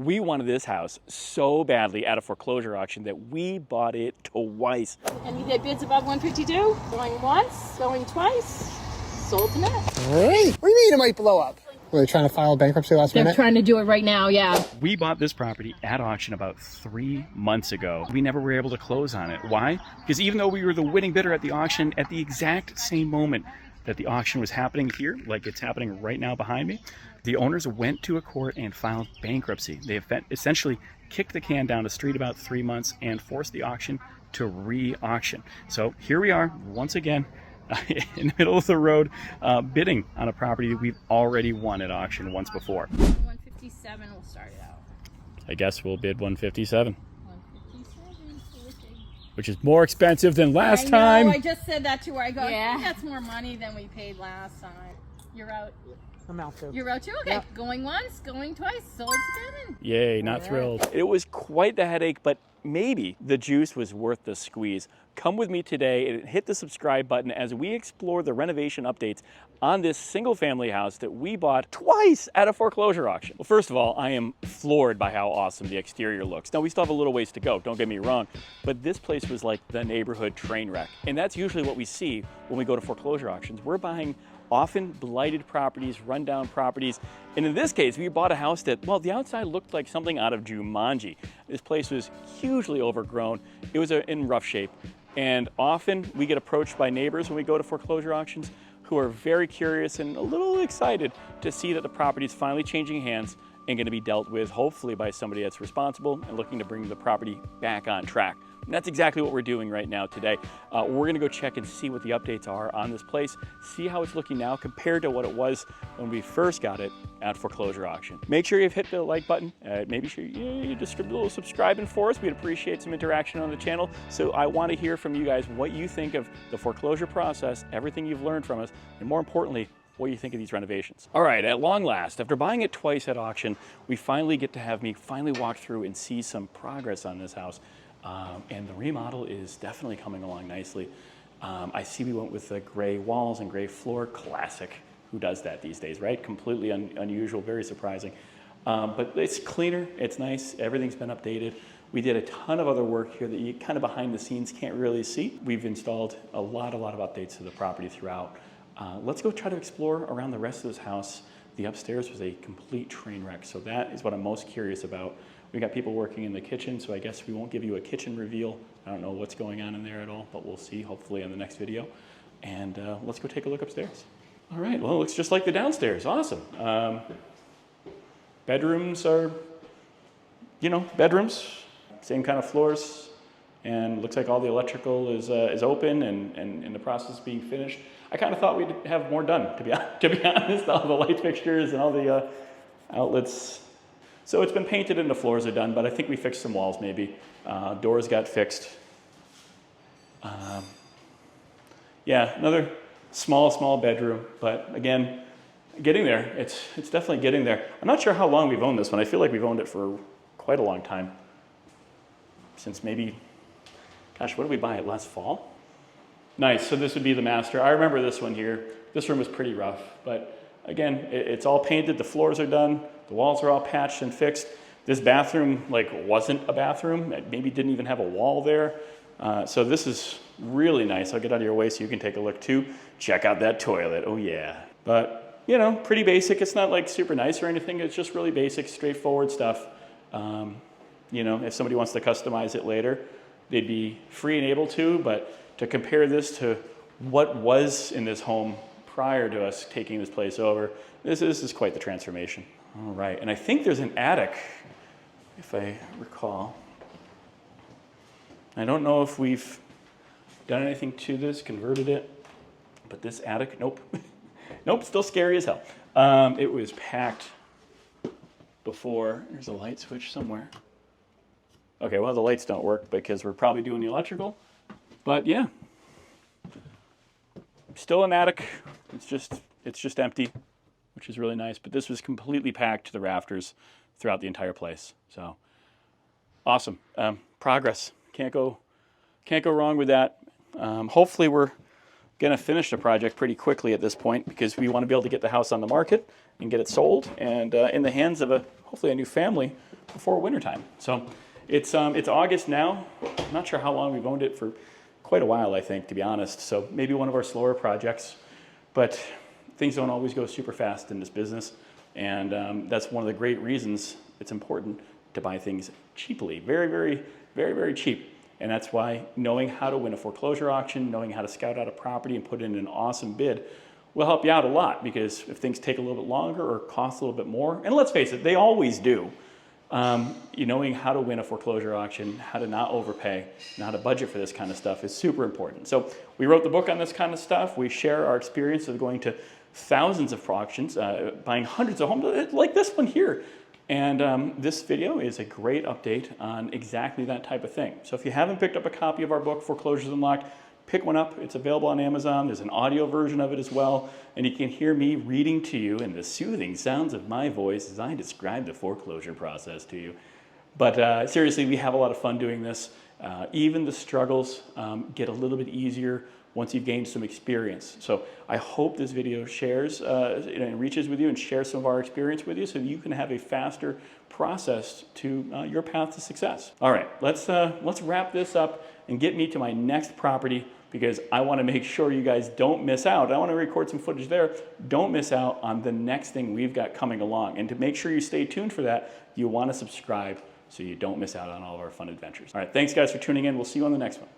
We wanted this house so badly at a foreclosure auction that we bought it twice. And you get bids above 152, going once, going twice, sold to net. Great. What do you mean it might blow up? Were they trying to file bankruptcy last minute? They're trying to do it right now, yeah. We bought this property at auction about 3 months ago. We never were able to close on it. Why? Because even though we were the winning bidder at the auction, at the exact same moment that the auction was happening here, like it's happening right now behind me, the owners went to a court and filed bankruptcy. They essentially kicked the can down the street about 3 months and forced the auction to re-auction. So here we are once again in the middle of the road, bidding on a property that we've already won at auction once before. 157 will start it out. I guess we'll bid 157. 157, which is more expensive than last time. I just said that to her. I go, I think that's more money than we paid last time. You're out. I'm out too. You're out too? Okay. Yep. Going once, going twice, sold to Kevin. Yay, not thrilled. It was quite the headache, but maybe the juice was worth the squeeze. Come with me today and hit the subscribe button as we explore the renovation updates on this single family house that we bought twice at a foreclosure auction. Well, first of all, I am floored by how awesome the exterior looks. Now, we still have a little ways to go, don't get me wrong, but this place was like the neighborhood train wreck. And that's usually what we see when we go to foreclosure auctions. We're buying often blighted properties, rundown properties. And in this case, we bought a house that, well, the outside looked like something out of Jumanji. This place was hugely overgrown. It was in rough shape. And often we get approached by neighbors when we go to foreclosure auctions who are very curious and a little excited to see that the property is finally changing hands and going to be dealt with, hopefully by somebody that's responsible and looking to bring the property back on track. And that's exactly what we're doing right now today. We're gonna go check and see what the updates are on this place, see how it's looking now compared to what it was when we first got it at foreclosure auction. Make sure you've hit the like button. Maybe sure you distribute a little subscribing for us. We'd appreciate some interaction on the channel. So I wanna hear from you guys what you think of the foreclosure process, everything you've learned from us, and more importantly, what you think of these renovations. All right, at long last, after buying it twice at auction, we finally get to have me finally walk through and see some progress on this house. And the remodel is definitely coming along nicely. I see we went with the gray walls and gray floor, classic. Who does that these days, right? Completely unusual, very surprising. But it's cleaner, it's nice, everything's been updated. We did a ton of other work here that you kind of behind the scenes can't really see. We've installed a lot of updates to the property throughout. Let's go try to explore around the rest of this house. The upstairs was a complete train wreck, so that is what I'm most curious about. We got people working in the kitchen, so I guess we won't give you a kitchen reveal. I don't know what's going on in there at all, but we'll see hopefully in the next video. And let's go take a look upstairs. All right, well, it looks just like the downstairs. Awesome. Bedrooms are, bedrooms, same kind of floors, and looks like all the electrical is open and in the process of being finished. I kind of thought we'd have more done, to be honest, all the light fixtures and all the outlets. So it's been painted and the floors are done, but I think we fixed some walls maybe. Doors got fixed. Yeah, another small bedroom, but again, getting there. It's definitely getting there. I'm not sure how long we've owned this one. I feel like we've owned it for quite a long time. Since maybe, gosh, what did we buy it last fall? Nice, so this would be the master. I remember this one here. This room was pretty rough, but again, it's all painted, the floors are done, the walls are all patched and fixed. This bathroom wasn't a bathroom, it maybe didn't even have a wall there. So this is really nice. I'll get out of your way so you can take a look too. Check out that toilet, oh yeah. But pretty basic. It's not like super nice or anything, it's just really basic, straightforward stuff. If somebody wants to customize it later, they'd be free and able to, but to compare this to what was in this home prior to us taking this place over, this is quite the transformation. All right, and I think there's an attic, if I recall. I don't know if we've done anything to this, converted it, but this attic, nope. Nope, still scary as hell. It was packed before. There's a light switch somewhere. Okay, well, the lights don't work because we're probably doing the electrical, but yeah. Still an attic, it's just empty, which is really nice, but this was completely packed to the rafters throughout the entire place, so awesome. Progress, can't go wrong with that. Hopefully we're gonna finish the project pretty quickly at this point because we want to be able to get the house on the market and get it sold and in the hands of hopefully a new family before wintertime. So it's August now. I'm not sure how long we've owned it for. Quite a while, I think, to be honest. So maybe one of our slower projects, but things don't always go super fast in this business. And that's one of the great reasons it's important to buy things cheaply, very, very, very, very cheap. And that's why knowing how to win a foreclosure auction, knowing how to scout out a property and put in an awesome bid will help you out a lot, because if things take a little bit longer or cost a little bit more, and let's face it, they always do, knowing how to win a foreclosure auction, how to not overpay, and how to budget for this kind of stuff is super important. So we wrote the book on this kind of stuff. We share our experience of going to thousands of auctions, buying hundreds of homes, like this one here. And this video is a great update on exactly that type of thing. So if you haven't picked up a copy of our book, Foreclosures Unlocked, pick one up. It's available on Amazon. There's an audio version of it as well. And you can hear me reading to you in the soothing sounds of my voice as I describe the foreclosure process to you. But seriously, we have a lot of fun doing this. Even the struggles get a little bit easier once you've gained some experience. So I hope this video shares, and reaches with you and shares some of our experience with you so that you can have a faster process to your path to success. All right, let's wrap this up and get me to my next property, because I want to make sure you guys don't miss out. I want to record some footage there. Don't miss out on the next thing we've got coming along. And to make sure you stay tuned for that, you want to subscribe so you don't miss out on all of our fun adventures. All right, thanks guys for tuning in. We'll see you on the next one.